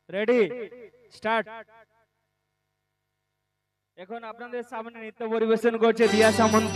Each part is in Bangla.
Ready start. এখন আপনাদের সামনে নৃত্য পরিবেশন করছে দিয়া সামন্ত।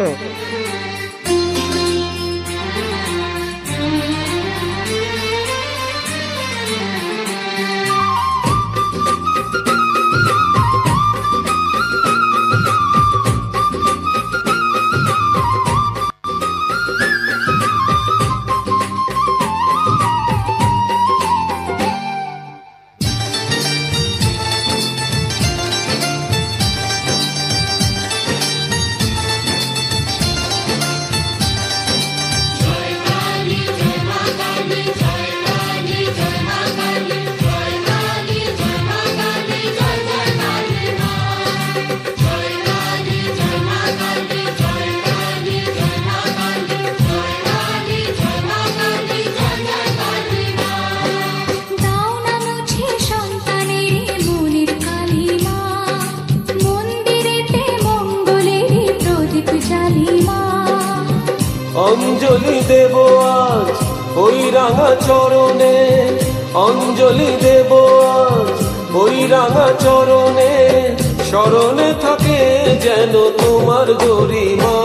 অঞ্জলি দেব আজ ওই রাঙা চরণে, অঞ্জলি দেব আজ ওই রাঙা চরণে, স্মরণে থাকে যেন তোমার গরিমা।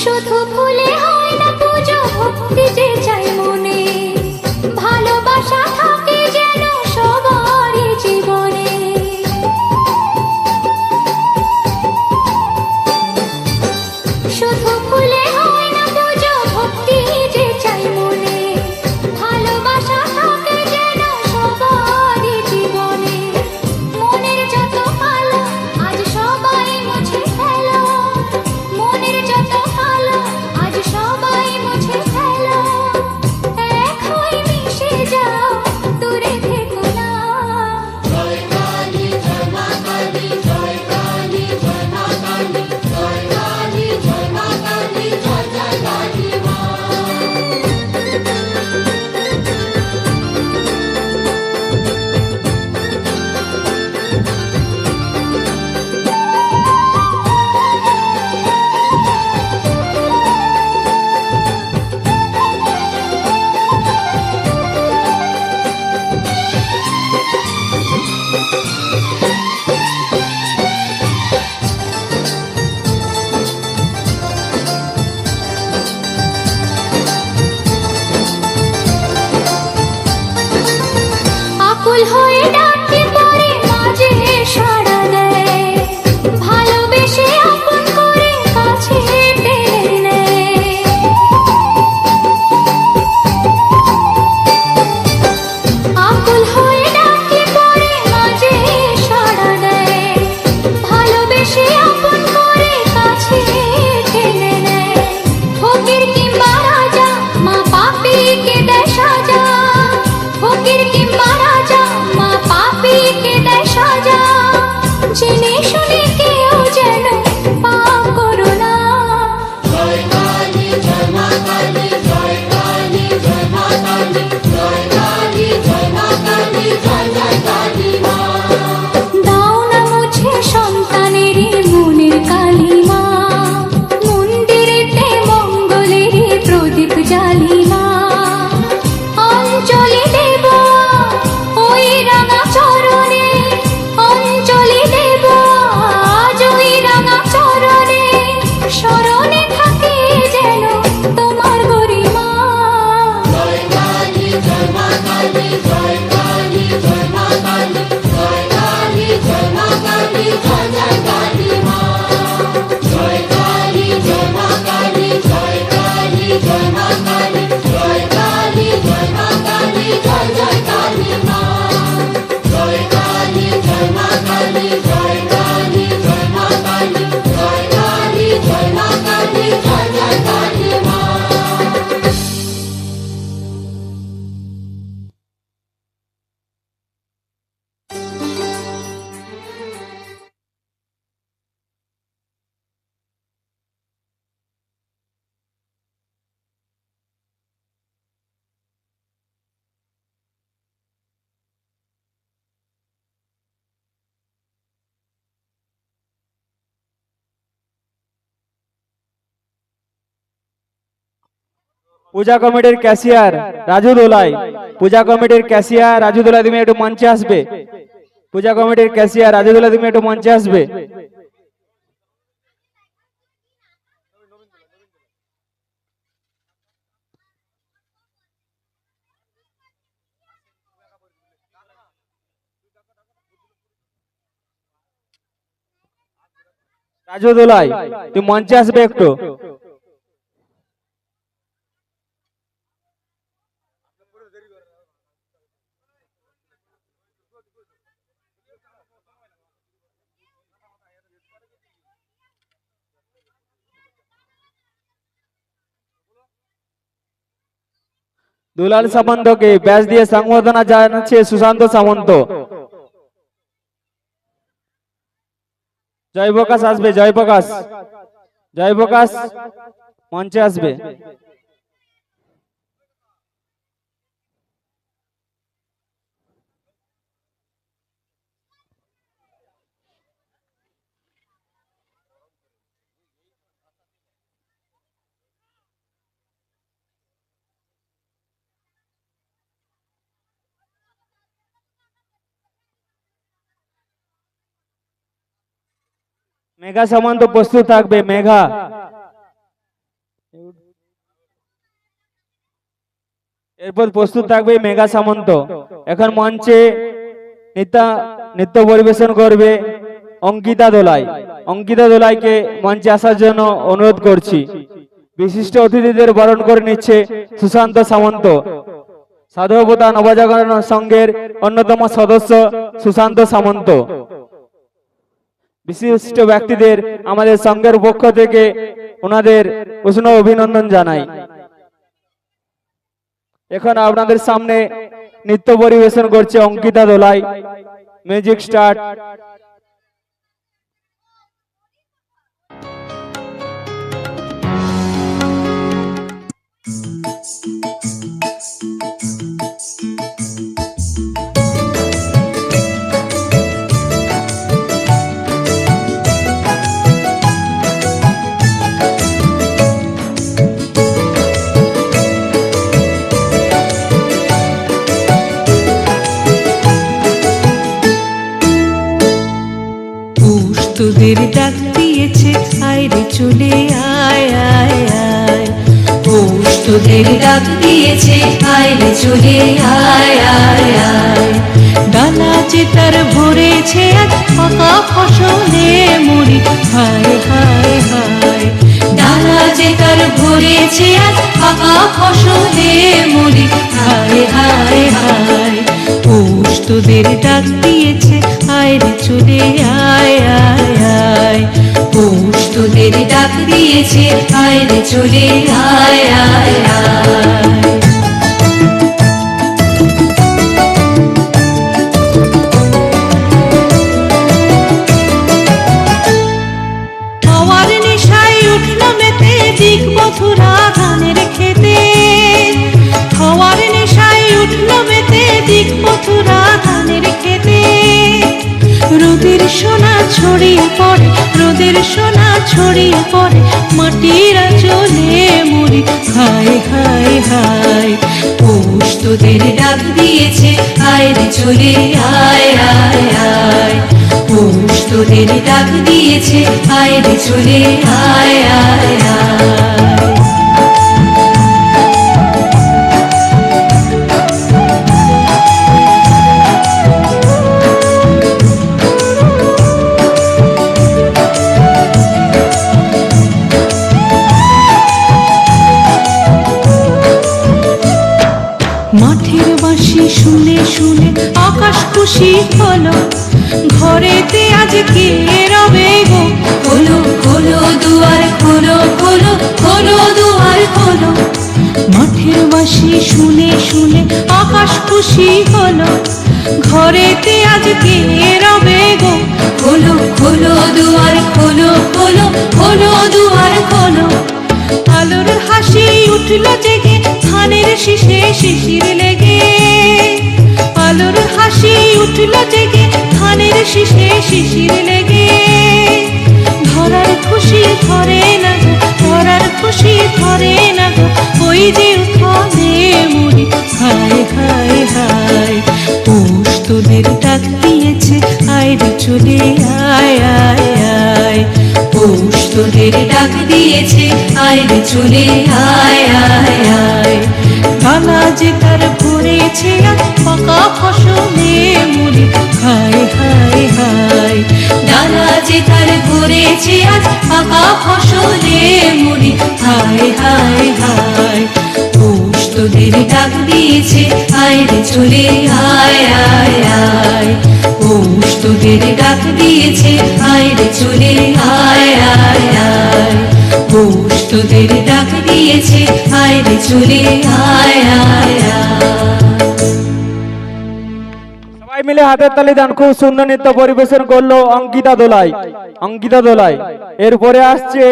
শুধু ভুলে হয় না পুজো, ভক্তি যে চাই মনে, ভালোবাসা থাকে যেন সবারই জীবনে। শুধু ভুলে হয় না পুজো, ভক্তি যে চাই মনে, ভালোবাসা থাকে যেন সবারই জীবনে। মনের যত কালো আজ সবাই মুছে ফেলো, মনের যত কালো আজ সবাই মুছে ফেলো, এক হয়ে মিশে যাও, দূরে থেকো না। জয় কালী জয় মা কালী, জয় কালী জয় মা কালী, জয় কালী জয় মা কালী, জয় জয় কালী মা। আকুল হয়ে ডাকে পরে মাঝে সাড়া দেয়, ভালোবেসে আপন করে কাছে টেনে নেয়। আকুল হয়ে ডাকে পরে মাঝে সাড়া দেয়, ভালোবেসে আপন করে কাছে টেনে নেয়। ফকির কিংবা রাজা মা পাপীকে দেয় সাজা, ফকির কিংবা রাজা মা পূজা কমিটির ক্যাশিয়ার রাজু দোলাই, পূজা কমিটির ক্যাশিয়ার রাজু দোলাই, তুমি একটু মঞ্চে আসবে। পূজা কমিটির ক্যাশিয়ার রাজু দোলাই, তুমি একটু মঞ্চে আসবে। রাজু দোলাই, তুমি মঞ্চে আসবে একটু। দুলাল সামন্তকে ব্যাচ দিয়ে সংবর্ধনা জানাচ্ছে সুশান্ত সামন্ত। জয়প্রকাশ আসবে, জয়প্রকাশ, জয়প্রকাশ মঞ্চে আসবে। মেঘা সামন্ত প্রস্তুত থাকবে। মেঘা, এরপর প্রস্তুত থাকবে মেঘা সামন্ত। এখন মঞ্চে নৃত্য পরিবেশন করবে অঙ্কিতা দোলাই। অঙ্কিতা দোলাইকে মঞ্চে আসার জন্য অনুরোধ করছি। বিশিষ্ট অতিথিদের বরণ করে নিচ্ছে সুশান্ত সামন্ত। সাধবতা নবজাগরণ সংঘের অন্যতম সদস্য সুশান্ত সামন্ত। বিশিষ্ট ব্যক্তিদের আমাদের সংঘের পক্ষ থেকে ওনাদের উষ্ণ অভিনন্দন জানাই। এখন আপনাদের সামনে নৃত্য পরিবেশন করছে অঙ্কিতা দোলাই। Music start. তোদের ডাক দিয়েছে আইরে চলে আয় আয় আয়। পৌষ তোদের ডাক দিয়েছে আইরে চলে আয় আয় আয়। ডালা যে তার ভরেছে আজ পাকা ফসলে মরি হায় হায় হায়। ডালা যে তার ভরেছে আজ পাকা ফসলে মরি হায় হায় হায়। পৌষ তোদের ডাক দিয়েছে আইরে চলে আয় আয় আয়। পৌষ তোদের ডাক দিয়েছে আইরে চলে আয় আয় আয়। হাওয়ার নেশায় উঠল মেতে দিক মথুরা ধানের খেতে। হাওয়ার নেশায় উঠল মেতে দিক মথুরা ধানের খেতে। রোদের সোনা ছড়িয়ে পড়ে, রোদের সোনা ছড়িয়ে পড়ে মাটির আঁচলে মরি হায় হায় হায়। পৌষ তোদের ডাক দিয়েছে আইরে চলে আয় আয় আয়। পৌষ তোদের ডাক দিয়েছে আইরে চলে আয় আয় আয়। মাঠের বাঁশি শুনে শুনে আকাশ খুশি হলো। ঘরেতে আজ কে রবে গো। খোলো খোলো দুয়ার খোলো খোলো খোলো দুয়ার খোলো। মাঠের বাঁশি শুনে শুনে আকাশ খুশি হলো। ঘরেতে আজ কে রবে গো। খোলো খোলো দুয়ার খোলো খোলো খোলো দুয়ার খোলো। আলোর হাসি উঠল জেগে ধানের শীষে শিশির লেগে। আলোর হাসি উঠল জেগে ধানের শীষে শিশির লেগে। ধরার খুশি ধরে না গো, ধরার খুশি ধরে না গো। ওই ওই যে উঠানে মুড়ি হায় হায় হায় পৌষ তোদের ডাক দিয়েছে আয় রে চলে আয় আয় আয় পৌষ তোদের ডাক দিয়েছে আয় রে চলে আয় আয় আয় ডালা যে তার ভরেছে আজ পাকা ফসলে মুড়ি হায় হায় হায় ডালা যে তার ভরেছে আজ পাকা ফসলে মুড়ি হায় হায় হায় পৌষ তোদের ডাক দিয়েছে আয় রে চলে আয় আয় আয় পৌষ তোদের ডাক দিয়েছে আয় রে চলে আয় আয় আয় পৌষ তোদের ডাক দিয়েছে আয় রে চলে আয় আয় আয় সবাই মিলে হাতের তালি দেন। খুব সুন্দর নৃত্য পরিবেশন করলো অঙ্কিতা দোলাই। অঙ্কিতা দোলাই এরপরে আসছে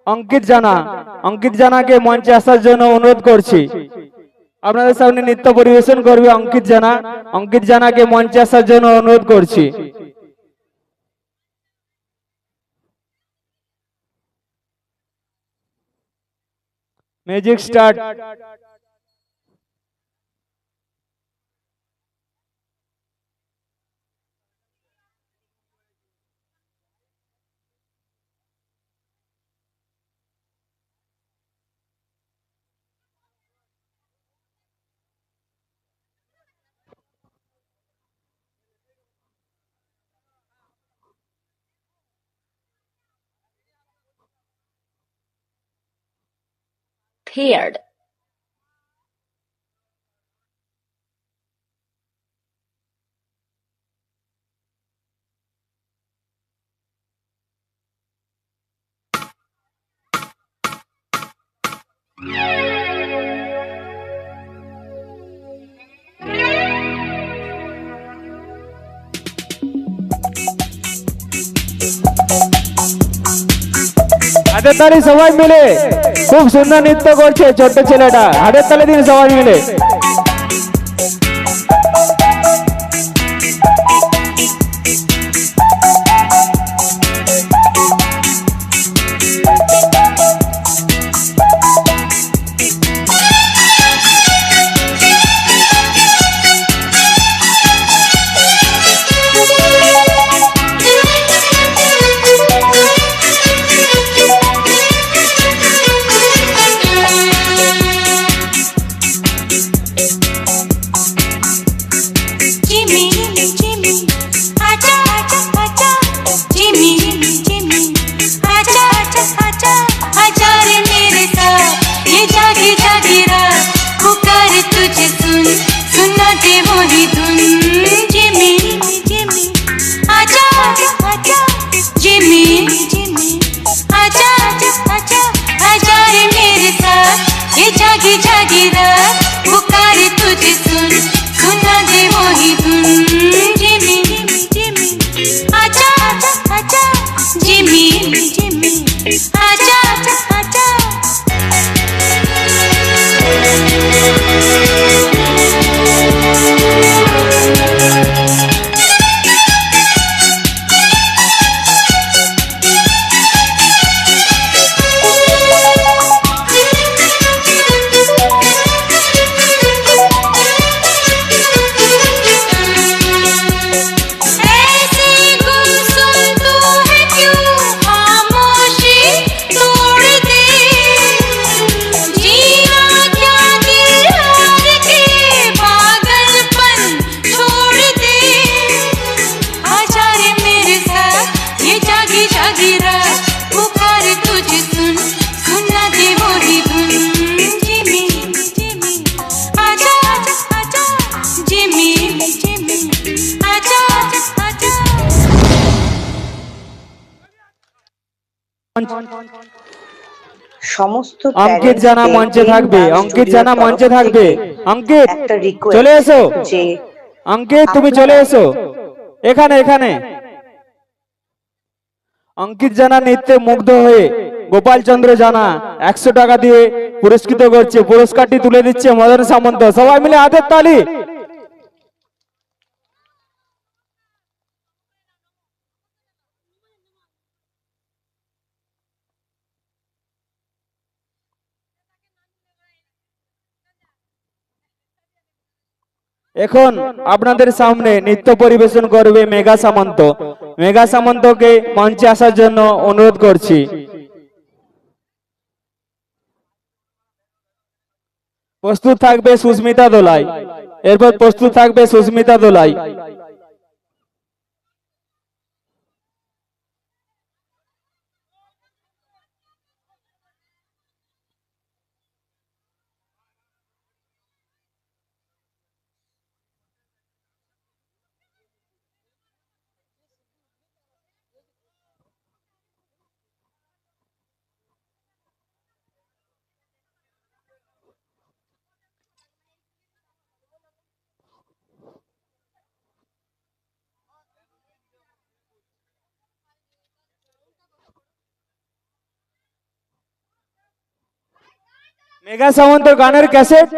অঙ্কিত জানা। অঙ্কিত জানাকে মঞ্চে আসার জন্য অনুরোধ করছি। আপনাদের সামনে নৃত্য পরিবেশন করবে অঙ্কিত জানা। অঙ্কিত জানাকে মঞ্চে আসার জন্য অনুরোধ করছি। Music start. paired হাতের তালি সবাই মিলে। খুব সুন্দর নৃত্য করছে ছোট্ট ছেলেটা। হাতের তালি দিন সবাই মিলে। সমস্ত অঙ্কিত জানা মঞ্চে থাকবে। অঙ্কিত জানা মঞ্চে থাকবে। অঙ্কিত চলে এসো। অঙ্কিত তুমি চলে এসো এখানে। এখানে অঙ্কিত জানা নৃত্যে মুগ্ধ হয়ে গোপাল চন্দ্র জানা 100 টাকা দিয়ে পুরস্কৃত করছে। পুরস্কারটি তুলে দিচ্ছে মদন সামন্ত। সবাই মিলে হাতের তালি। এখন আপনাদের সামনে নৃত্য পরিবেশন করবে মেঘা সামন্ত। মেঘা সামন্তকে মঞ্চে আসার জন্য অনুরোধ করছি। প্রস্তুত থাকবে সুস্মিতা দোলাই। এরপর প্রস্তুত থাকবে সুস্মিতা দোলাই। মেঘা সামন্ত গানের ক্যাসেট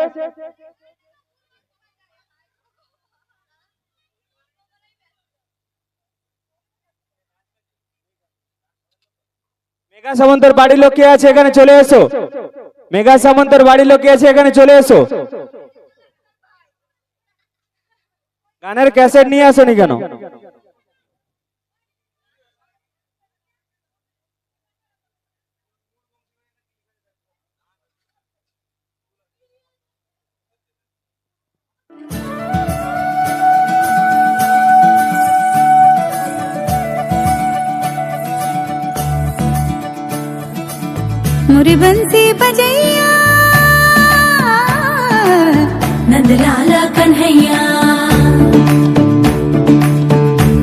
মেঘা সামন্তর বাড়ির লোক কে আছে এখানে চলে এসো। মেঘা সামন্তর বাড়ির লোক কে আছে এখানে চলে এসো। গানের ক্যাসেট নিয়ে আসোনি কেন? मोरे बंसी बजैया नंद लाला कन्हैया,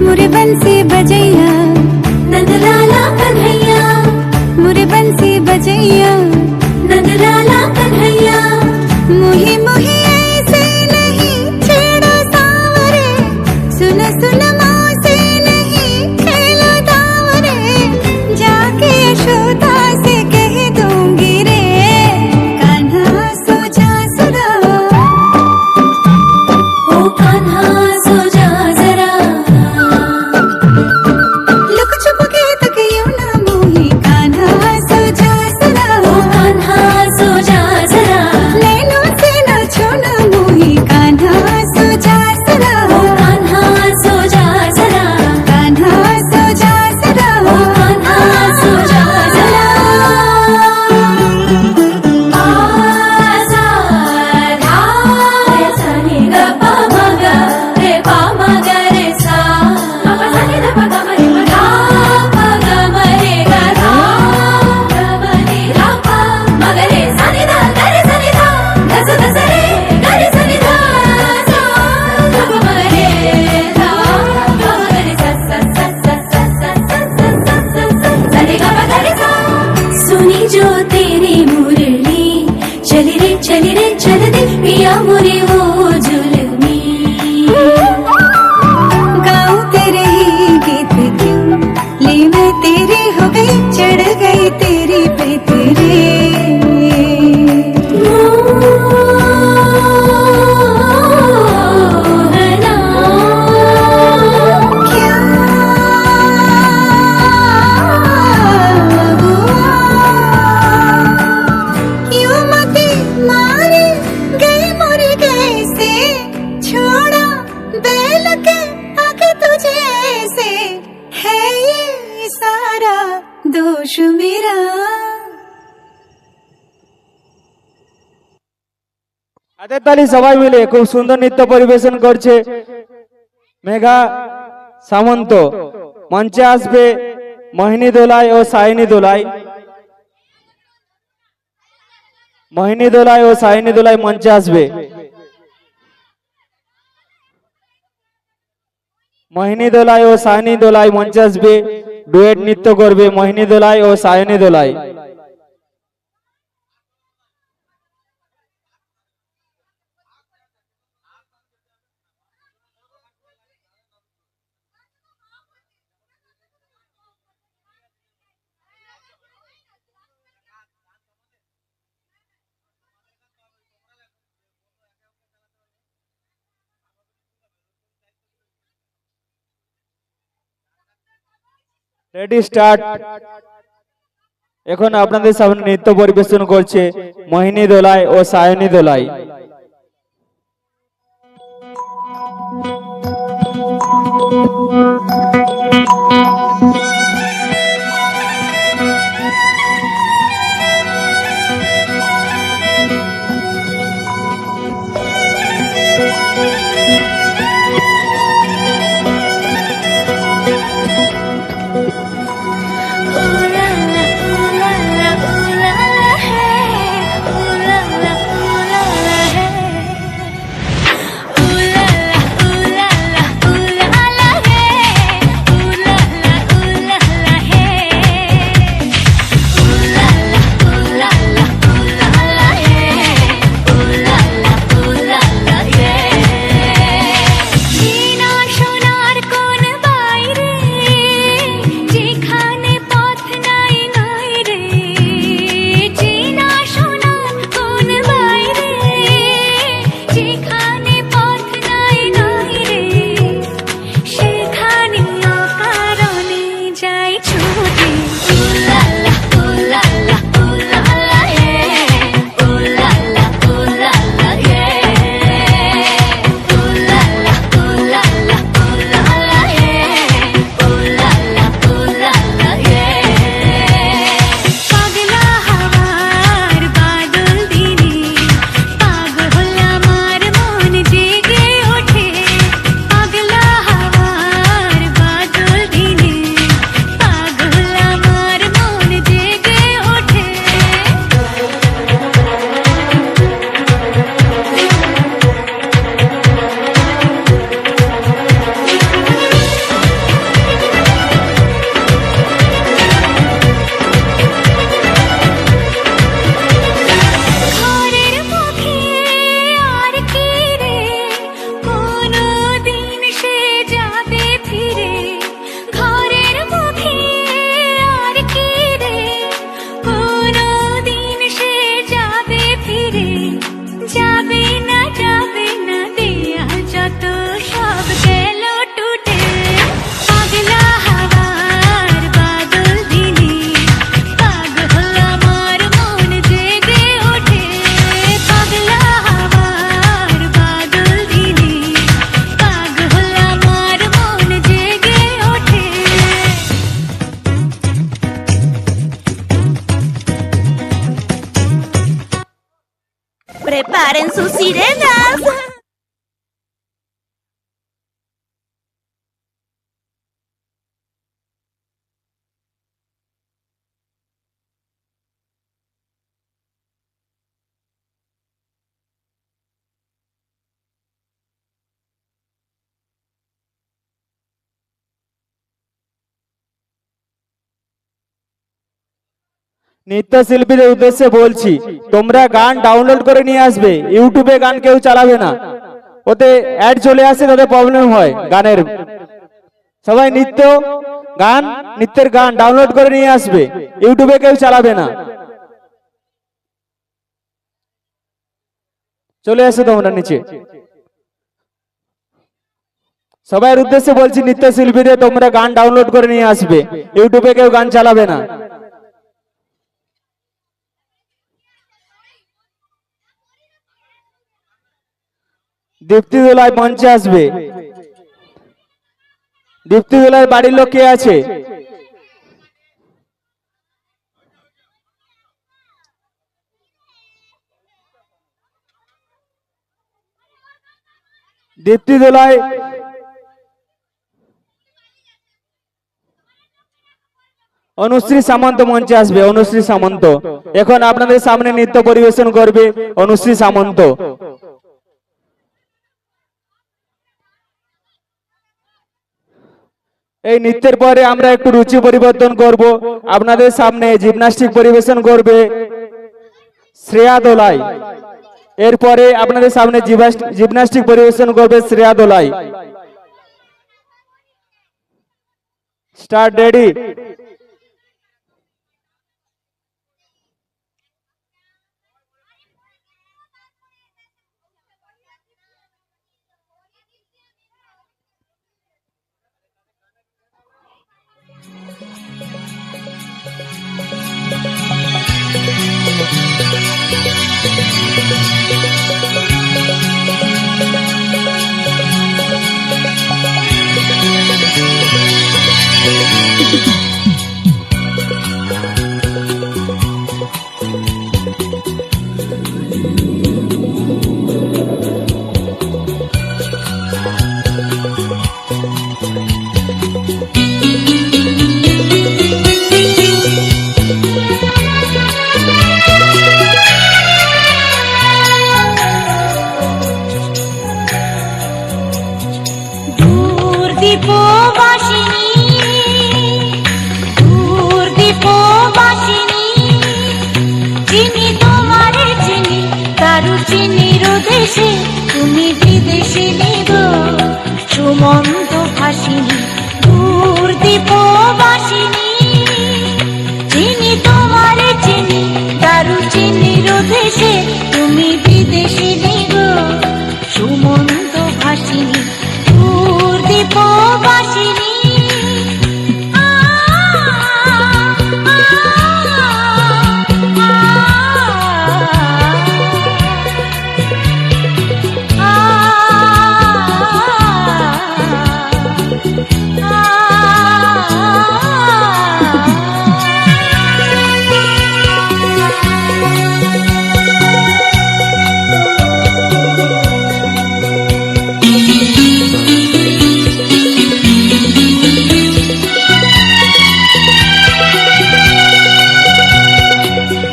मोरे बंसी बजैया नंद लाला कन्हैया, मोरे बंसी बजैया नंद लाला कन्हैया। मोही मोही ऐसे नहीं छेड़ो सावरे, सुन सुन मौसे नहीं खेलो दावरे, जाके यशोदा से कह दूंगी रे कान्हा सो जा जरा, ओ कान्हा सो जा जरा, लुक छुप के तक यूं ना मोही कान्हा सो जा जरा, ओ कान्हा सो जा जरा, नैनों से ना छोना मोही कान्हा सो जा जरा, ओ कान्हा सो जा जरा, कान्हा सो जा जरा, ओ कान्हा सो जा जरा। आजा धा रे सा नि ग प म ग रे प म ग रे सा, प प सा नि ध प ग म रे प धा प ग म रे ग धा ग म रे धा प म ग रे सा नि ध ग रे सा नि ध ध स ध स रे ग रे सा नि ध सा ध प म ग रे धा प म ग रे सा सा सा सा सा सा सा सा सा सा सा रे ग प ग रे सा। सुनी जो तेरी मुरली चली रे चल दे पिया मोरे वो जुल्मी, गाऊं तेरे ही गीत क्यों ले मैं तेरी हो गई चढ़ गई तेरी पे तेरे। मोहना क्या यूं मती मारे गई मोरे कैसे, छोड़ा बैल के आगे तुझे ऐसे, है ये सारा दोष मेरा। হাতের তালি সবাই মিলে খুব সুন্দর নৃত্য পরিবেশন করছে মেঘা সামন্ত। মঞ্চে আসবে মোহিনী দোলাই ও সায়নী দোলাই। মোহিনী দোলাই ও সায়নী দোলাই মঞ্চে আসবে। মোহিনী দোলাই ও সায়নী দোলাই মঞ্চে আসবে, ডুয়েট নৃত্য করবে মোহিনী দোলাই ও সায়নী দোলাই। Ready start. এখন আপনাদের সামনে নৃত্য পরিবেশন করছে মোহিনী দোলাই ও সায়নী দোলাই। Preparen sus sirenas. নৃত্যশিল্পীদের উদ্দেশ্যে বলছি, তোমরা গান ডাউনলোড করে নিয়ে আসবে। ইউটিউবে গান কেউ চালাবে না, ওতে অ্যাড চলে আসে, তাতে প্রবলেম হয় গানের। সবাই নৃত্যের গান ডাউনলোড করে নিয়ে আসবে, ইউটিউবে কেউ চালাবে না। চলে আসো তোমরা নিচে। সবার উদ্দেশ্যে বলছি, নৃত্যশিল্পীদের তোমরা গান ডাউনলোড করে নিয়ে আসবে, ইউটিউবে কেউ গান চালাবে না। দীপ্তি দোলাই মঞ্চে আসবে। দীপ্তি দোলাই বাড়ির লোক কে আছে? দীপ্তি দোলাই অনুশ্রী সামন্ত মঞ্চে আসবে। অনুশ্রী সামন্ত এখন আপনাদের সামনে নৃত্য পরিবেশন করবে। অনুশ্রী সামন্ত। এই নৃত্যের পরে আমরা একটু রুচি পরিবর্তন করব। আপনাদের সামনে জিমন্যাস্টিক পরিবেশন করবে শ্রেয়া দোলাই। এরপরে আপনাদের সামনে জিমন্যাস্টিক পরিবেশন করবে শ্রেয়া দোলাই। Start, ready. দূর দীপবাসিনী, দূর দীপবাসিনী, চিনি তোমারে চিনি, কারু চিনির দেশে তুমি বিদেশিনী গো, সুমন্ত ভাসিনী। দূর দীপবাসিনী, চিনি তোমারে চিনি, কারু চিনির দেশে তুমি বিদেশিনী গো, সুমন্ত ভাসিনী। দূর দীপবাসিনী, আ, আ, আ,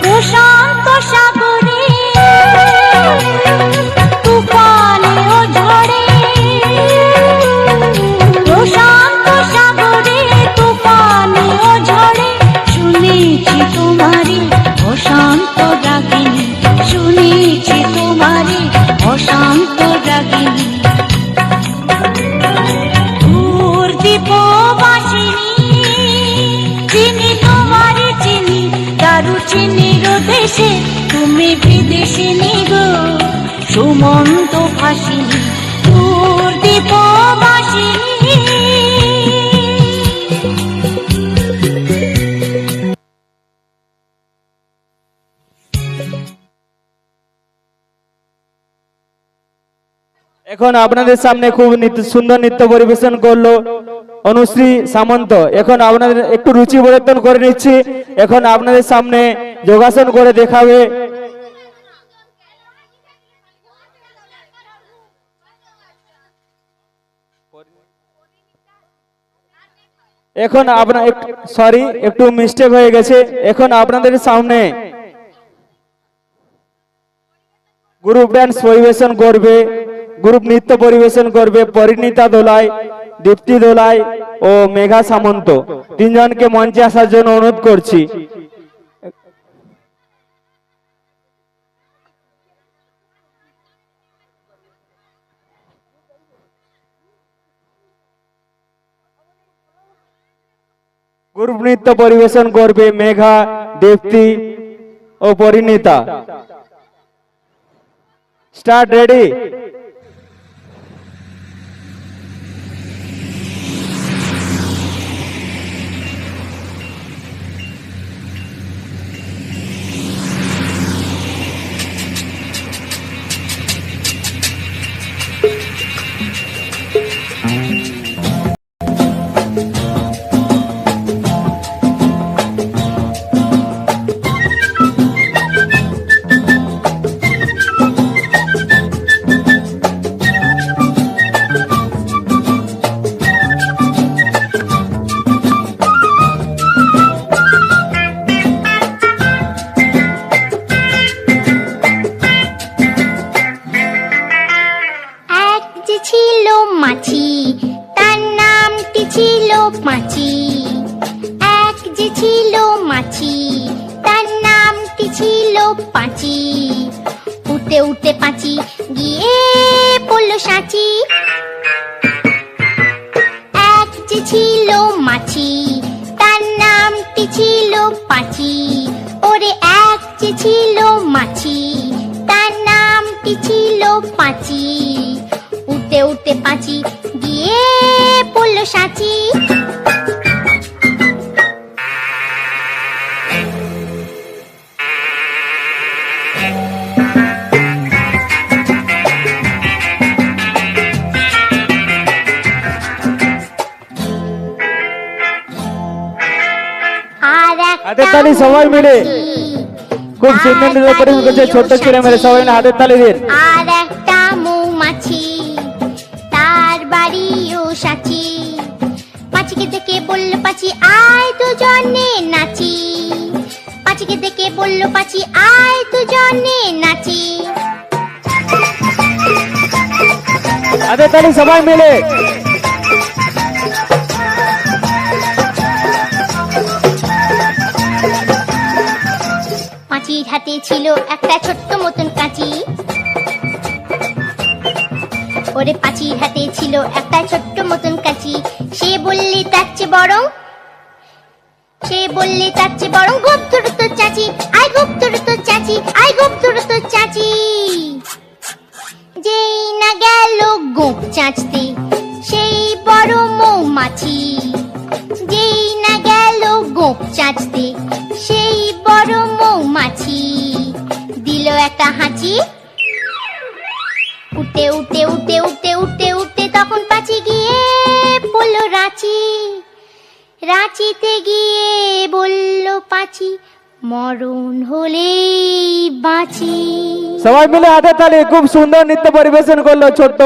প্রশান্ত সাগরে তুফানে ও ঝড়ে, প্রশান্ত সাগরে তুফানে ও ঝড়ে, শুনেছি তোমারে অশান্ত রাগিনী, শুনেছি তোমারে অশান্ত রাগিনী। দূর দীপবাসিনী, চিনি তোমারে চিনি, কারু চিনির দেশে তুমি বিদেশিনী গো, সুমন্ত ভাসিনী। দূর দীপবাসিনী। এখন আপনাদের সামনে খুব সুন্দর নৃত্য পরিবেশন করলো অনুশ্রী সামন্ত। এখন আপনাদের একটু রুচি পরিবর্তন করে নিচ্ছি, এখন আপনাদের সামনে যোগাসন করে দেখাবে এখন আপনার সরি একটু মিস্টেক হয়ে গেছে। এখন আপনাদের সামনে গ্রুপ ডান্স পরিবেশন করবে, গ্রুপ নৃত্য পরিবেশন করবে পরিণীতা দোলাই, দীপ্তি দোলাই ও মেঘা সামন্ত। তিনজনকে মঞ্চে আসার জন্য অনুরোধ করছি। গ্রুপ নৃত্য পরিবেশন করবে মেঘা, দীপ্তি ও পরিণীতা। Start, ready. পাঁচি, উঠতে উঠতে পাঁচি গিয়ে পড়লো সাঁচি। এক যে ছিল মাছি, তার নামটি ছিল পাঁচি। ওরে এক যে ছিল মাছি, তার নামটি ছিল পাঁচি। উঠতে উঠতে পাঁচি গিয়ে পড়লো সাঁচি। হাতের তালি সবাই মিলে খুব সুন্দর নৃত্য পরিবেশন করছে ছোট্ট ছেলে মেয়ে সবাই মিলে হাতের তালি দিন। আর একটা মৌমাছি তার বাড়িও সাচি পাঁচিকে দেখে বলল পাচি আয় দুজনে নাচি পাঁচিকে দেখে বলল পাচি আয় দুজনে নাচি হাতের তালি সবাই মিলে। পাঁচির হাতে ছিল একটা ছোট্ট মতন কাঁচি ওরে পাঁচির হাতে ছিল একটা ছোট্ট মতন কাঁচি সে বললে তার চেয়ে বরং গোপ ধরো তোর চাচি আয় গোপ ধরো তোর চাচি আয় গোপ ধরো তোর চাচি যেই না গেল গোপ চাচতে সেই বড় মৌমাছি যেই না গেল গোপ চাচতে সেই বড় মৌমাছি দিল একটা হাঁচি উঠে উঠে উঠে উঠে উঠে উঠে তখন পাচি গিয়ে বলল রাঁচিতে গিয়ে বলল পাচি মরণ হলেই বাঁচি। সবাই মিলে হাতের তালি খুব সুন্দর নৃত্য পরিবেশন করলো ছোট্ট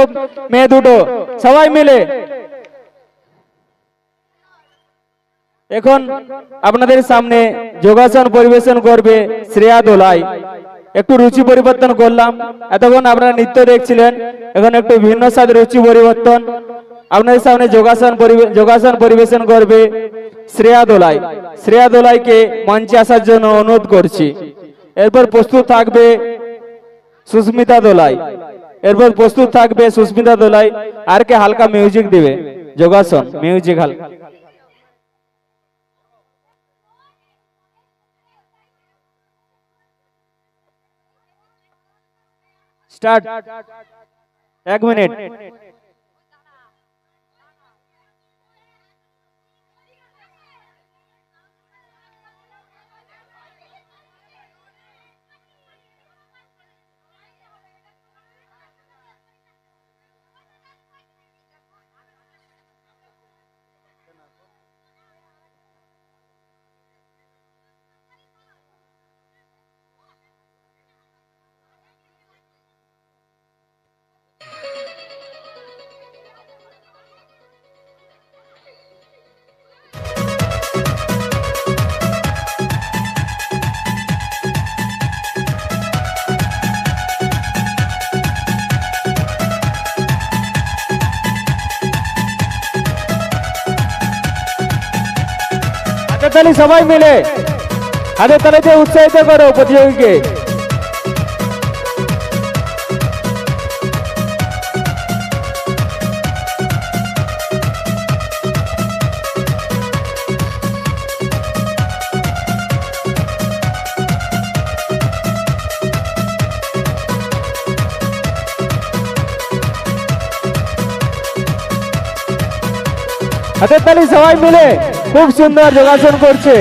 মেয়ে দুটো সবাই মিলে। এখন আপনাদের সামনে যোগাসন পরিবেশন করবে শ্রেয়া দোলাই। একটু রুচি পরিবর্তন করলাম, এতক্ষণ আপনারা নৃত্য দেখছিলেন, এখন একটু ভিন্ন স্বাদ রুচি পরিবর্তন। আপনাদের সামনে যোগাসন পরিবেশন করবে শ্রেয়া দোলাই। শ্রেয়া দোলাইকে মঞ্চে আসার জন্য অনুরোধ করছি। এরপর প্রস্তুত থাকবে সুস্মিতা দোলাই। আর কে হালকা মিউজিক দিবে, যোগাসন মিউজিক হালকা স্টার্ট। 1 মিনিট। হাতের তালি সবাই মিলে, হাতের তালিতে উৎসাহিত করো প্রতিযোগীকে। হাতের তালি সবাই মিলে খুব সুন্দর যোগাসন করছে।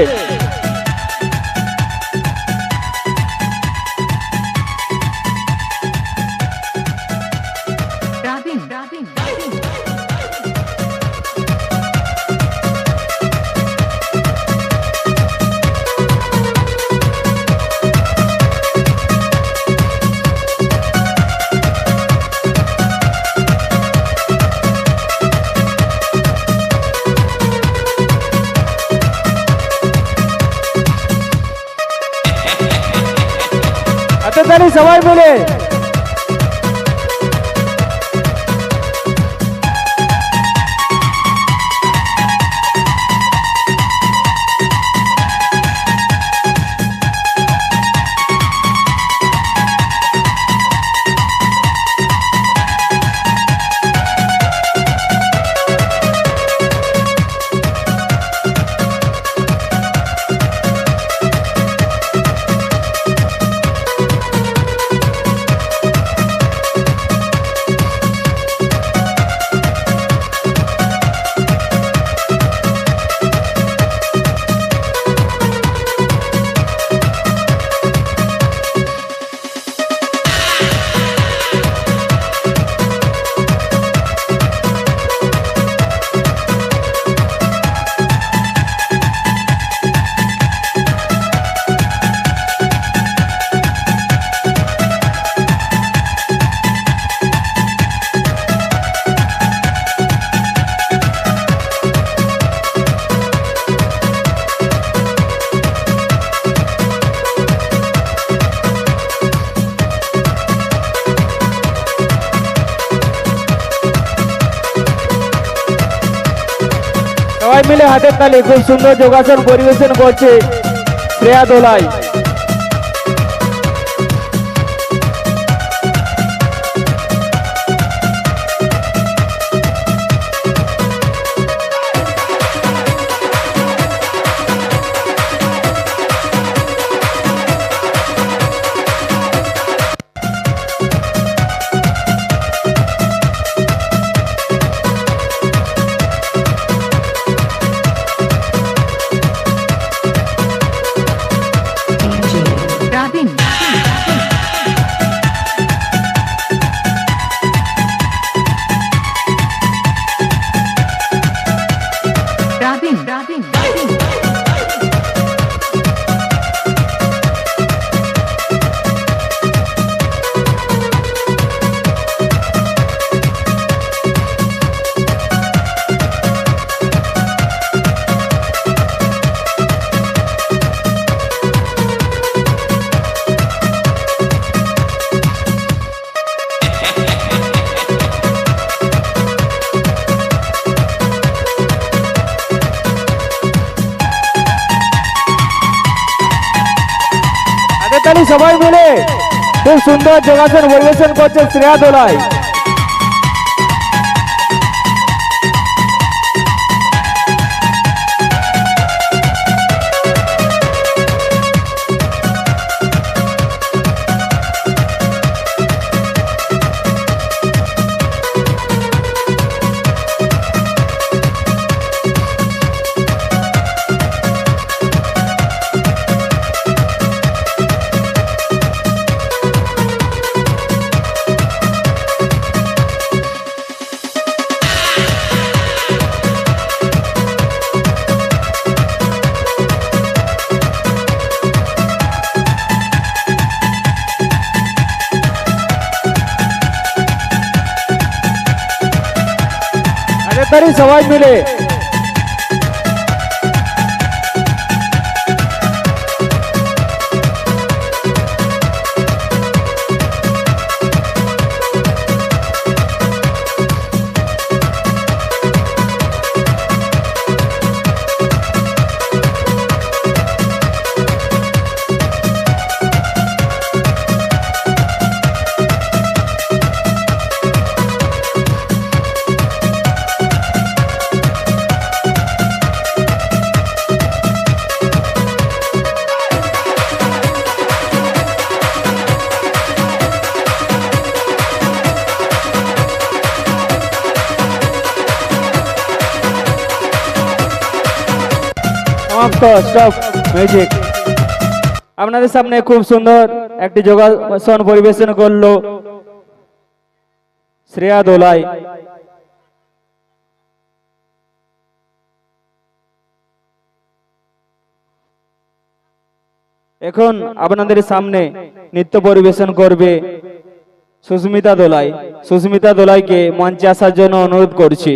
হাতের তালি সবাই মিলে। মিলে হাতের তালি, খুব সুন্দর যোগাসন পরিবেশন করছে শ্রেয়া দোলাই। রাবিন রাবিন রাবিন রাবিন হাতের তালি সবাই মিলে খুব সুন্দর যোগাসন পরিবেশন করছে শ্রেয়া দোলাই। হাতের তালি সবাই মিলে স্টপ মিউজিক। আপনাদের সামনে খুব সুন্দর একটি যোগাসন পরিবেশন করলো শ্রেয়া দোলাই। এখন আপনাদের সামনে নৃত্য পরিবেশন করবে সুস্মিতা দোলাই। সুস্মিতা দোলাইকে মঞ্চে আসার জন্য অনুরোধ করছি।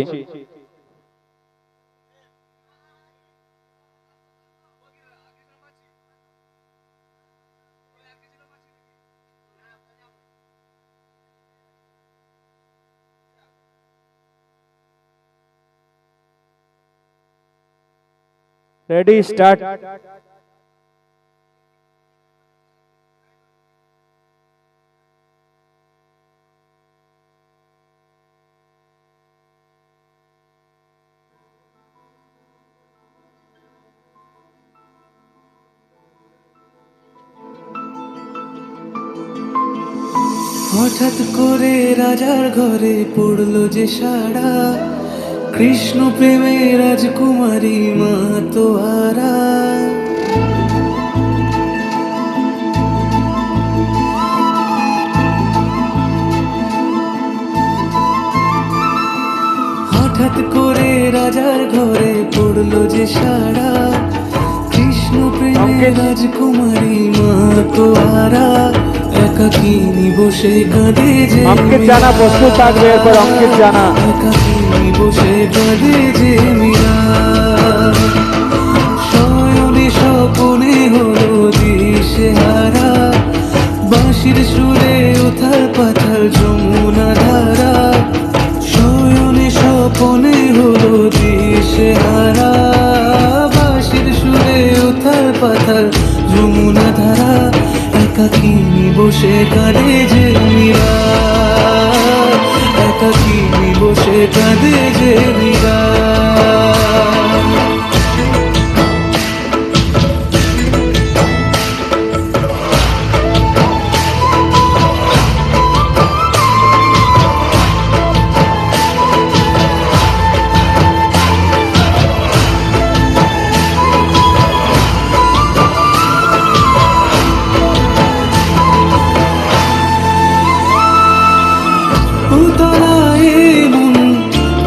Ready start. হঠাৎ করে রাজার ঘরে পড়লো যে সাড়া, কৃষ্ণ প্রেমে রাজকুমারী মা তোয়ারা। হঠাৎ করে রাজার ঘরে পড়লো যে সাড়া, কৃষ্ণ প্রেমে রাজকুমারী মা তোয়ারা। একাকিনী বসে কাঁদে যে অঙ্কিত জানা প্রস্তুত থাকবে, এরপর অঙ্কিত জানা। একাকিনী বসে কাঁদে যে মীরা, শয়নে স্বপনে হলো দিশেহারা। বাঁশির সুরে উথাল পাথাল যমুনা ধারা, শয়নে স্বপনে হলো দিশেহারা। বসে কাঁদে যে মীরা, একাকিনী বসে কাঁদে যে মীরা।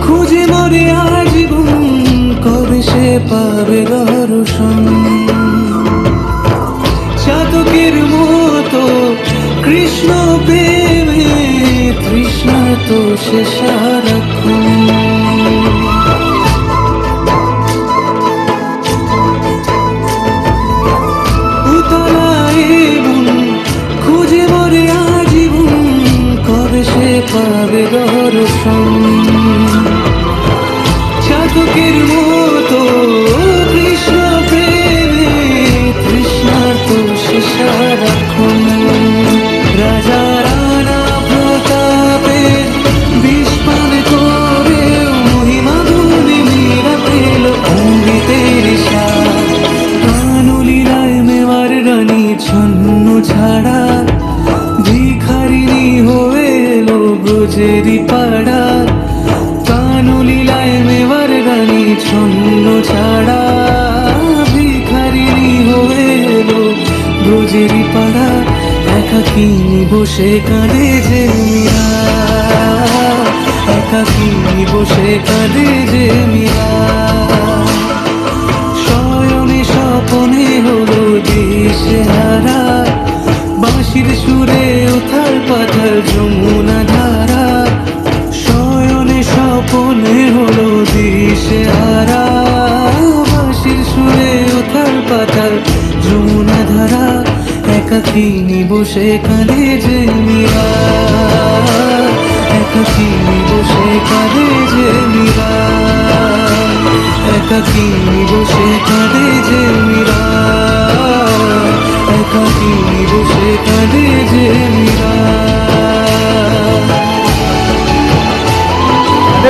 খুঁজে মরে আজীবন, কবে সে পাবে দর্শন। চাতকের মতো কৃষ্ণ প্রেমে তৃষ্ণা তো সে সারাক্ষণ। খুঁজে মরে আজীবন, কবে সে পাবে দর্শন। চাতকের মতো কৃষ্ণ প্রেমে তৃষ্ণার তো সে সারাক্ষণ। রাজা রানা প্রতাপের বিস্পান করে মহিমা গুণে মীরা পেল অমৃতের স্বাদ। কানুলীলায় মেওয়ার রানী ছন্ন ছাড়া, ভিখারিনী হয়ে এলো ব্রজেরই পাড়া। কানুলীলায় মেওয়ার রানী ছন্ন ছাড়া, ভিখারিনী হয়ে এলো ব্রজেরই পাড়া। একাকিনী বসে কাঁদে যে মীরা, একাকিনী বসে কাঁদে যে মীরা। শয়নে স্বপনে হলো দিশে হারা, বাঁশির সুরে উথাল পাথাল যমুনা ধারা। শয়নে স্বপনে হলো দিশে হারা, বাঁশির সুরে উথাল পাথাল যমুনা ধারা। একাকিনী বসে কাঁদে যে মীরা, একাকিনী বসে কাঁদে যে মীরা, একাকিনী বসে কাঁদে যে মীরা, একাকিনী বসে কাঁদে যে মীরা।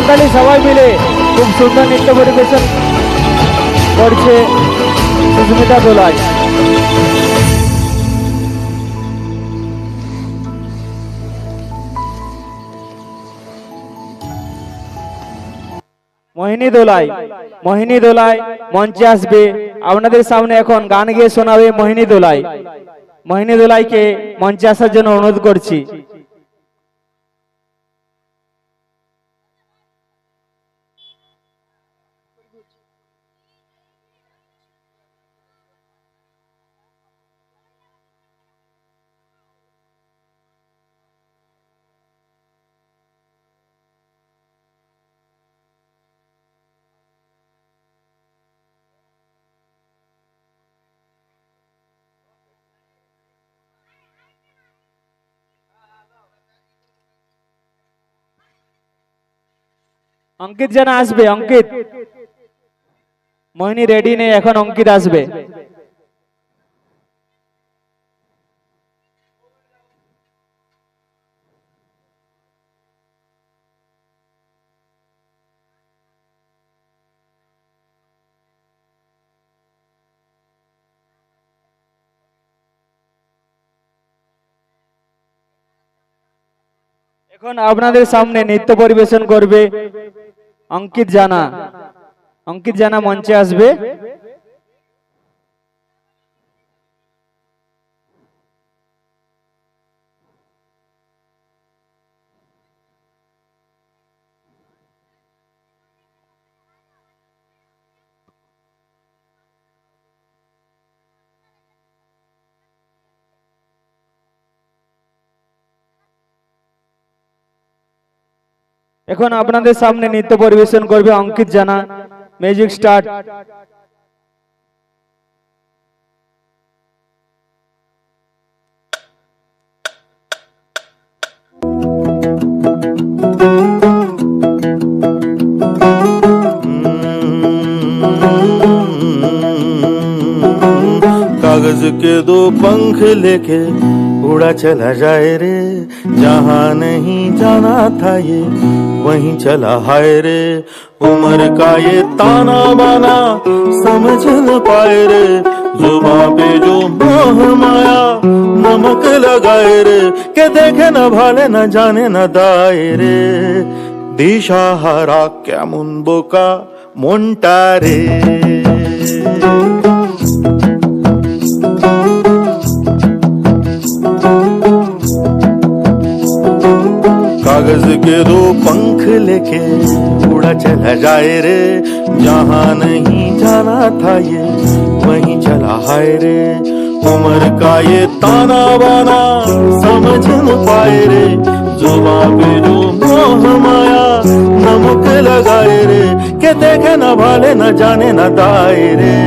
তাহলে সবাই মিলে খুব সুন্দর নৃত্য পরিবেশন করছে সুস্মিতা দোলাই। মোহিনী দোলাই, মোহিনী দোলাই মঞ্চে আসবে। আপনাদের সামনে এখন গান গেয়ে শোনাবে মোহিনী দোলাই। মোহিনী দোলাইকে মঞ্চে আসার জন্য অনুরোধ করছি। অঙ্কিত যেন আসবে, অঙ্কিত। মোহিনী রেডি নেই এখন, অঙ্কিত আসবে। এখন আপনাদের সামনে নৃত্য পরিবেশন করবে অঙ্কিত জানা। অঙ্কিত জানা মঞ্চে আসবে। এখন আপনাদের সামনে নৃত্য পরিবেশন করবে অঙ্কিত জানা। Music start. कागज के दो पंख लेके उड़ा उड़ा चला जाए रे, जहाँ नहीं जाना था ये वहीं चला हाय रे। उम्र का ये ताना बाना समझ न पाए रे, जुबां पे जो मोह माया नमक लगाए रे, के देखे न भाले न जाने न दाए रे। दिशा हारा केमन बोका মনটা রে। कागज के दो पंख लेके उड़ा चला जाए रे, जहाँ नहीं जाना था ये वहीं चला हाय रे। उम्र का ये ताना बाना समझ न पाए रे, जुबां पे जो मोह माया नमक लगाए रे, के देखे न भाले न जाने न दाए रे।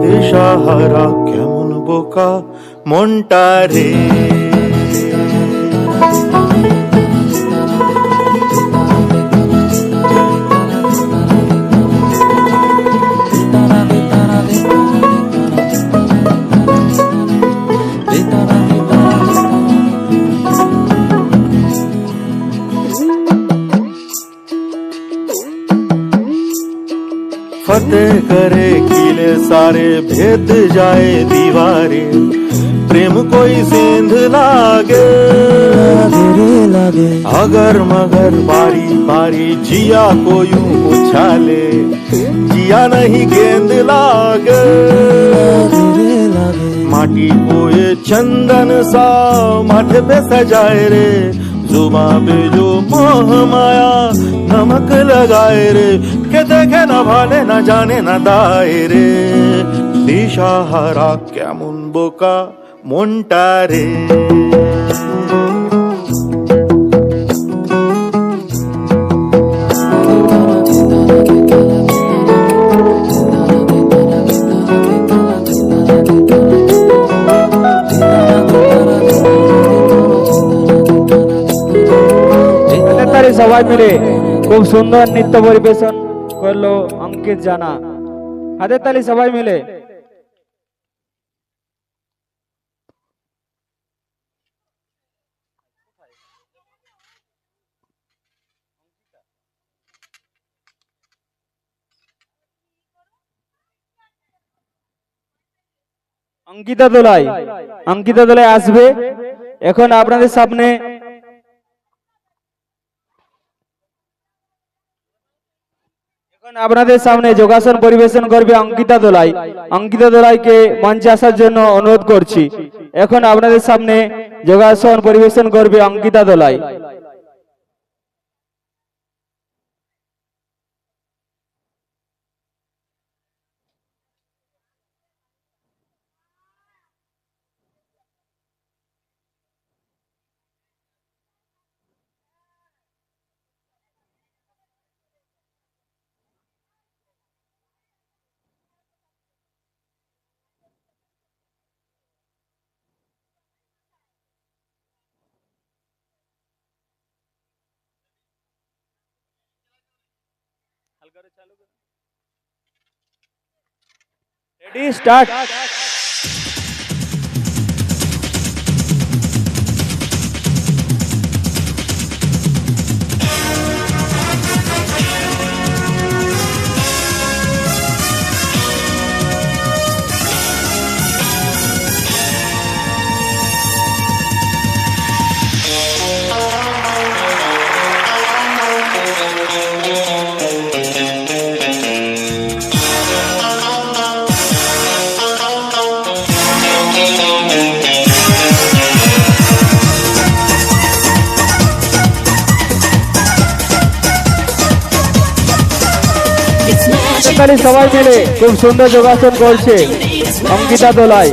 दिशा हारा केमन बोका মনটা রে। फतेह करे किले सारे, भेद जाए दीवारे, प्रेम कोई सेंध लागे अगर मगर बारी बारी जिया को यूं उछाले, जिया नहीं गेंद लागे। माटी को ये चंदन सा माथे पे सजाए रे, जुबां पे जो मोह माया नमक लगाए रे, के देखे न भाले न जाने न दाए रे। दिशा हारा केमन बोका মনটা রে। সবাই মিলে খুব সুন্দর নৃত্য পরিবেশন করলো অঙ্কিত জানা। হাতের তালি সবাই মিলে। অঙ্কিতা দোলাই আসবে এখন আপনাদের সামনে। আপনাদের সামনে যোগাসন পরিবেশন করবে অঙ্কিতা দোলাইকে মঞ্চে আসার জন্য অনুরোধ করছি। এখন আপনাদের সামনে যোগাসন পরিবেশন করবে অঙ্কিতা দোলাই। Ready, start. সবাই মিলে খুব সুন্দর যোগাসন করছে অঙ্কিতা দোলাই।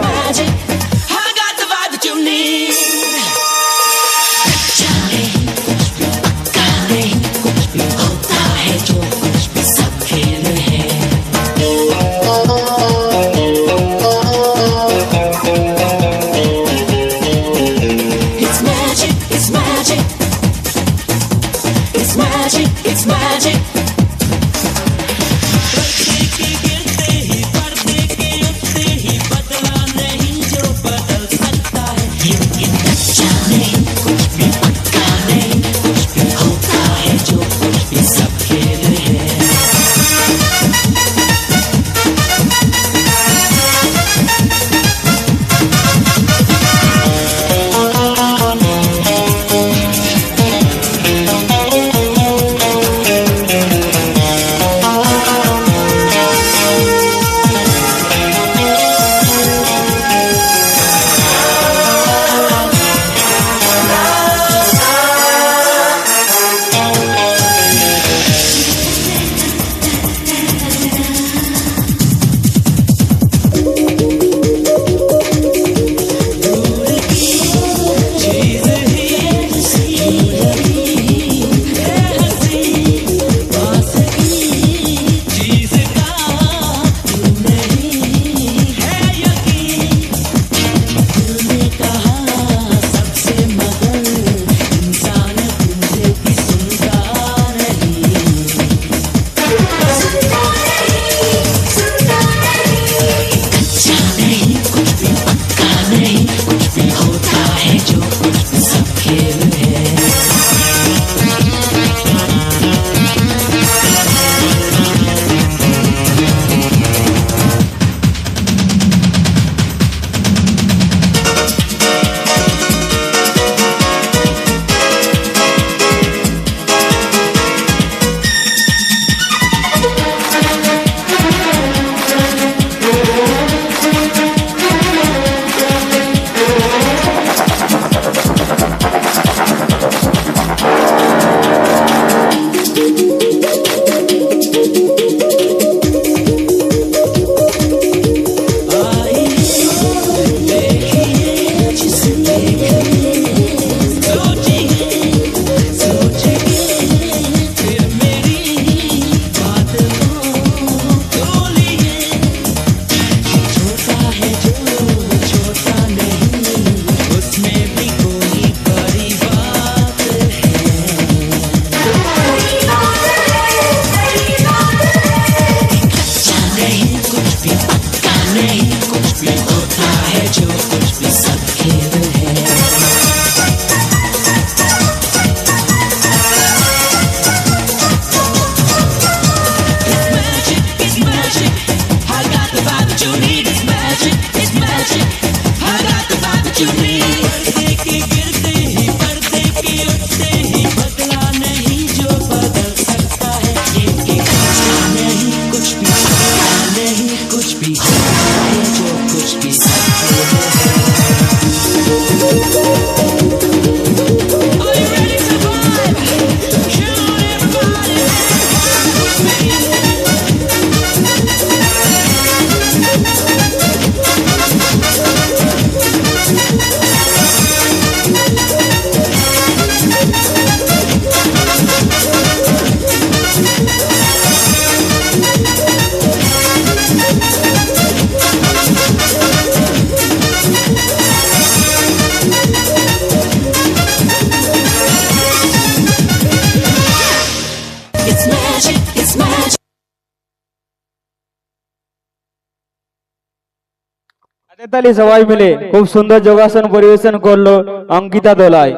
হাতে তালি সবাই মিলে খুব সুন্দর যোগাসন পরিবেশন করলো অঙ্কিতা দোলাই।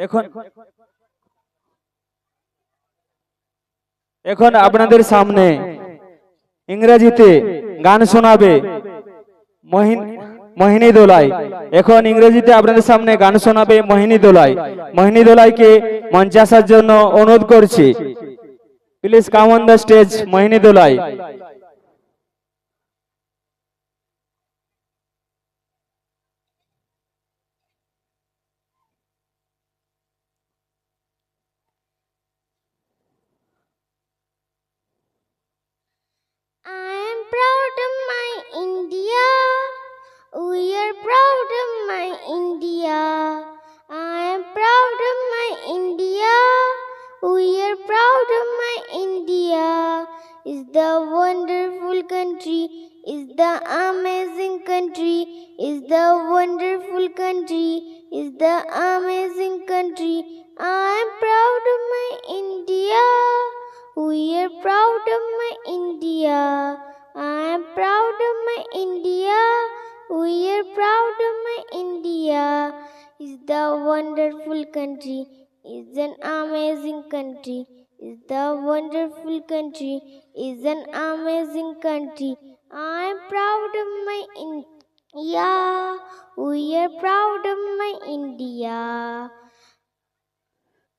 এখন এখন আপনাদের সামনে ইংরেজিতে গান শোনাবে মোহিনী দোলাই। এখন ইংরেজিতে আপনাদের সামনে গান শোনাবে মোহিনী দোলাই। মোহিনী দোলাইকে মঞ্চে আসার জন্য অনুরোধ করছি। Please come on the stage Mohini Dolai. I am proud of my India. We are proud of my India. I am proud of my India. We are proud of my India. Is the wonderful country. Is the amazing country. Is the wonderful country. Is the amazing country. I am proud of my India. We are proud of my India. I am proud of my India. We are proud of my India. Is the wonderful country. Is an amazing country. Is the wonderful country. Is an amazing country. I am proud of my India. We are proud of my India.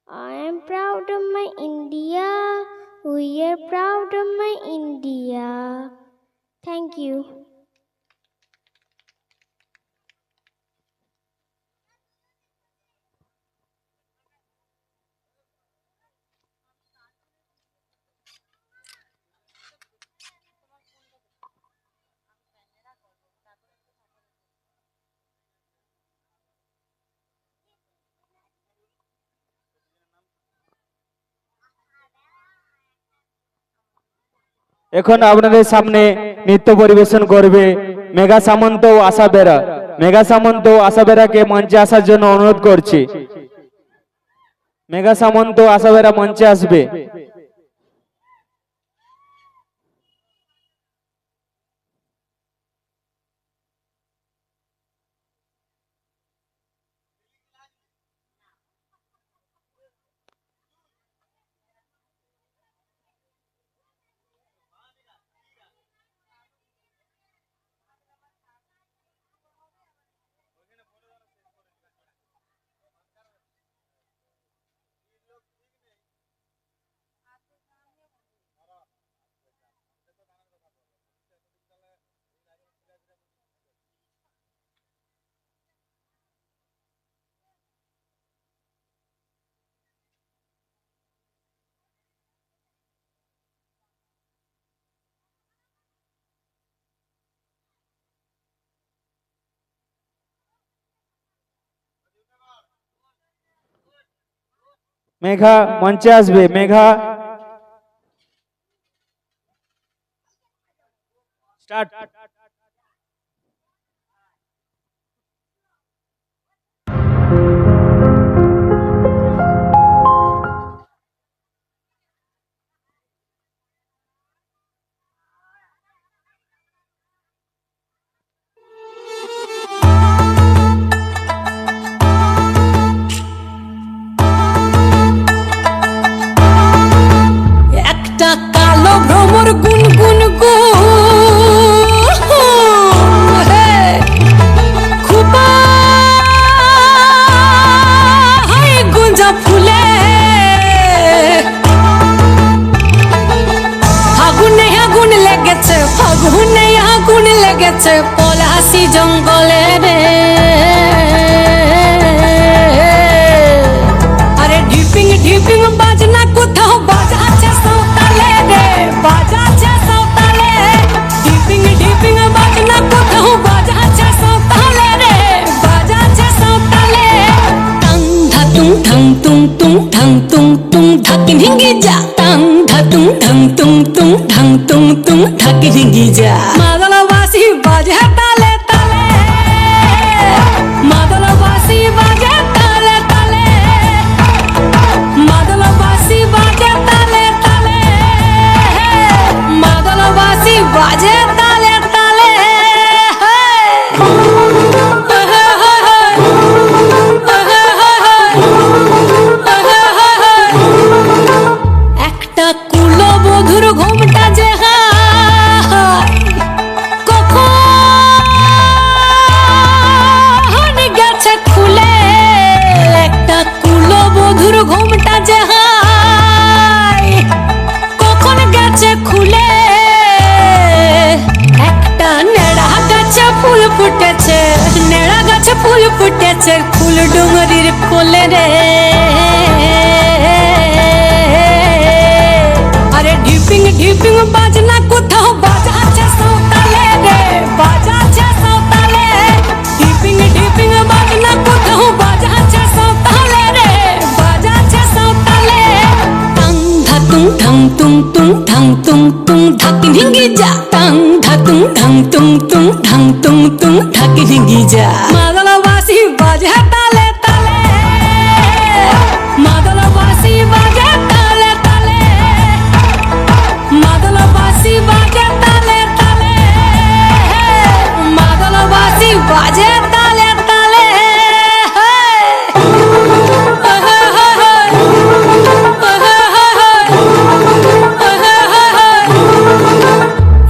I am proud of my India. We are proud of my India. Thank you. এখন আপনাদের সামনে নৃত্য পরিবেশন করবে মেঘা সামন্ত ও আশা বেরা। মেঘা সামন্ত ও আশা বেরাকে মঞ্চে আসার জন্য অনুরোধ করছি। মেঘা সামন্ত ও আশা বেরা মঞ্চে আসবে। মেঘা মঞ্চে আসবে। মেঘা স্টার্ট। একটা কালো ভ্রমর গুনগুন গো খুবা গুঞ্জা ফুলে ফাগুনে আগুন লেগেছে পলাশি জঙ্গলে রে ঢং তুং তুং ঢাকি ঢিঙ্গি যা টাং ধাতুং ঢং তুং তুং ঢং তুং তুং ঢাকি ঢিঙ্গি যা মাদল বাসি বাজে তালে তালে মাদল বাসি বাজে তালে তালে মাদল বাসি বাজে তালে তালে মাদল বাসি বাজে তালে তালে একটা কুলবধূর ঘুমটা যে কখন গেছে খুলে একটা কুলবধূর ঘুমটা যে কখন গেছে খুলে একটা নেড়া গাছে ফুল ফুটেছে নেড়া গাছে ফুল ফুটেছে ফুল ডুঙরির কোলে রে আরে ঢিপিং ঢিপিং বাজনা কোথাও বাজাচ্ছে সাঁওতালে রে বাজাচ্ছে সাঁওতালে ঢিপিং ঢিপিং বাজনা কোথাও বাজাচ্ছে সাঁওতালে রে বাজাচ্ছে সাঁওতালে টাং ধাতুং ঢং তুং তুং ঢং তুং তুং ঢাকি ঢিঙ্গি যা টাং ধাতুং ঢং তুং তুং ঢং তুং তুং ঢাকি ঢিঙ্গি যা মাদল বাসি বাজে তালে তালে মাদল বাসি বাজে তালে তালে মাদল বাসি বাজে তালে তালে মাদল বাসি বাজে তালে তালে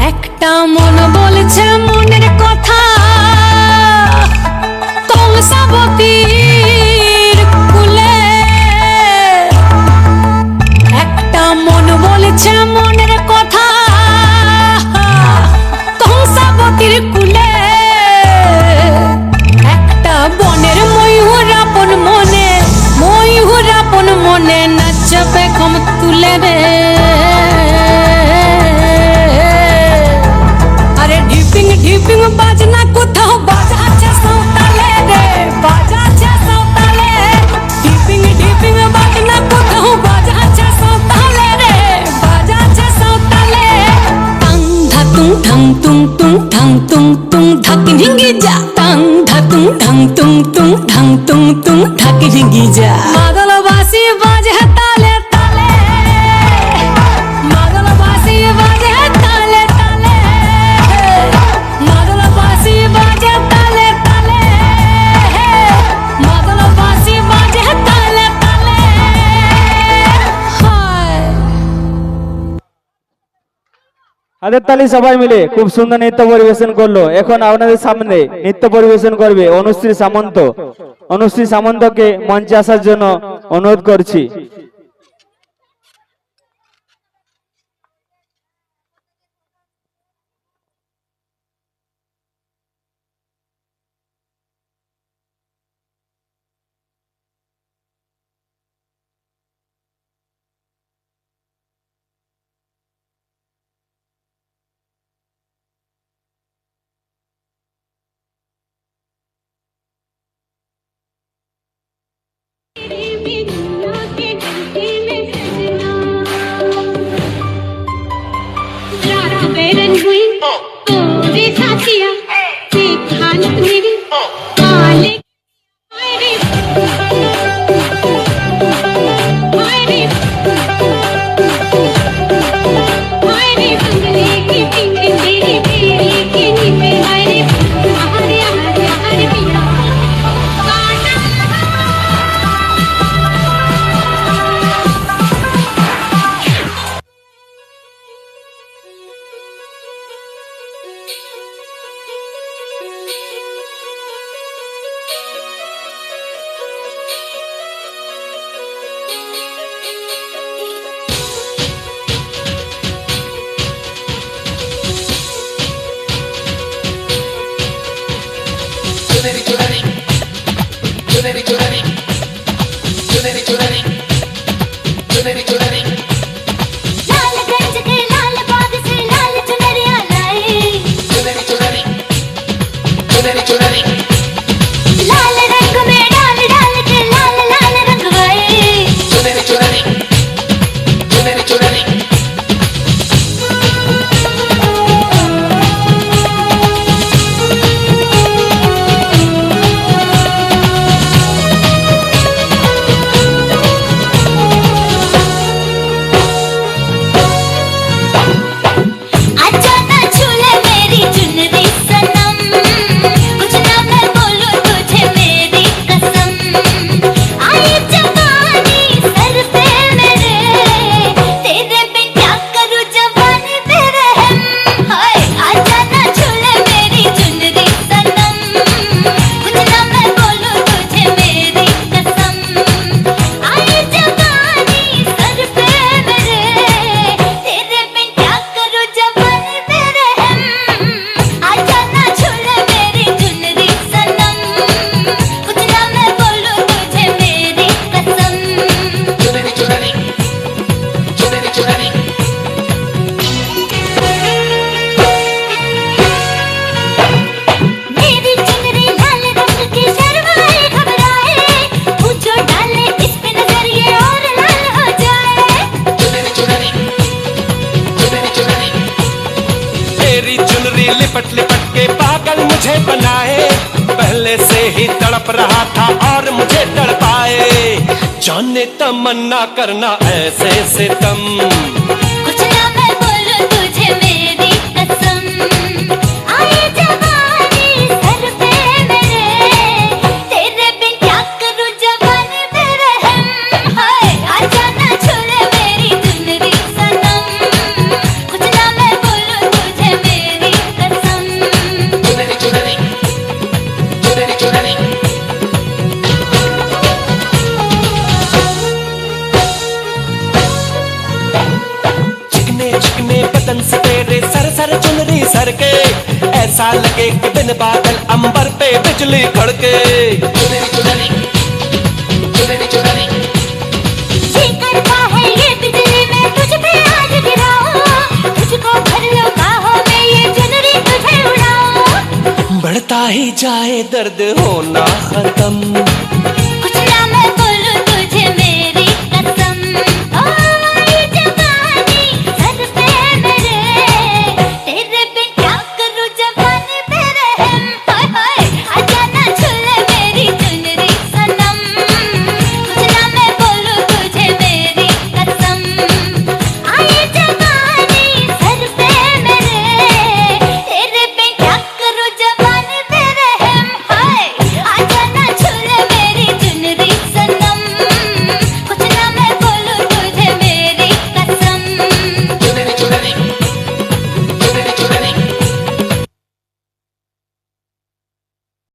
একটা মন বলছে মনের কথা কংসাবতীর কুলে একটা মন বলছে মনের কথা কংসাবতীর কুলে একটা বনের ময়ূর আপন মনে নাচবে খম তুলে রে আরে ঢিপিং ঢিপিং বাজনা কোথাও বাজাচ্ছে সাঁওতালে রে বাজাচ্ছে সাঁওতালে ঢিপিং ঢিপিং বাজনা কোথাও বাজাচ্ছে সাঁওতালে রে বাজাচ্ছে সাঁওতালে টাং ধাতুং ঢং তুং তুং ঢং তুং তুং ঢাকি ঢিঙ্গি যা টাং ধাতুং ঢং তুং তুং ঢং তুং তুং ঢাকি ঢিঙ্গি যা মাদল বাসি বাজে তালে তালে মাদল বাসি বাজে তালে তালে মাদল বাসি বাজে তালে তালে মাদল বাসি বাজে তালে তালে হায় হাতের তালি সবাই মিলে খুব সুন্দর নৃত্য পরিবেশন করলো। এখন আপনাদের সামনে নৃত্য পরিবেশন করবে অনুশ্রী সামন্ত। অনুশ্রী সামন্তকে মঞ্চে আসার জন্য অনুরোধ করছি। ही तड़प रहा था और मुझे तड़पाए। जाने तमन्ना करना ऐसे सितम। कुछ ना मैं बोलूं तुझे मेरी कसम, आए जवानी सर पे मेरे, तेरे बिन क्या करूं जवानी मेरे हम। हाय आजा ना छोड़ मेरी चुनरी सनम, कुछ ना मैं बोलूं तुझे मेरी कसम। चुनरी चुनरी चुनरी चुनरी। चिकने चिकने बदन से तेरे सर सर चुनरी सर के, ऐसा लगे कि बिन बादल अंबर पे बिजली कड़के। चुनरी चुनरी चुनरी चुनरी। ये करता है ये बिजली मैं तुझ पे आज गिराऊं, तुझको भर लो बाहों में ये चुनरी तुझे उड़ाऊं। बढ़ता ही जाए दर्द होना खत्म।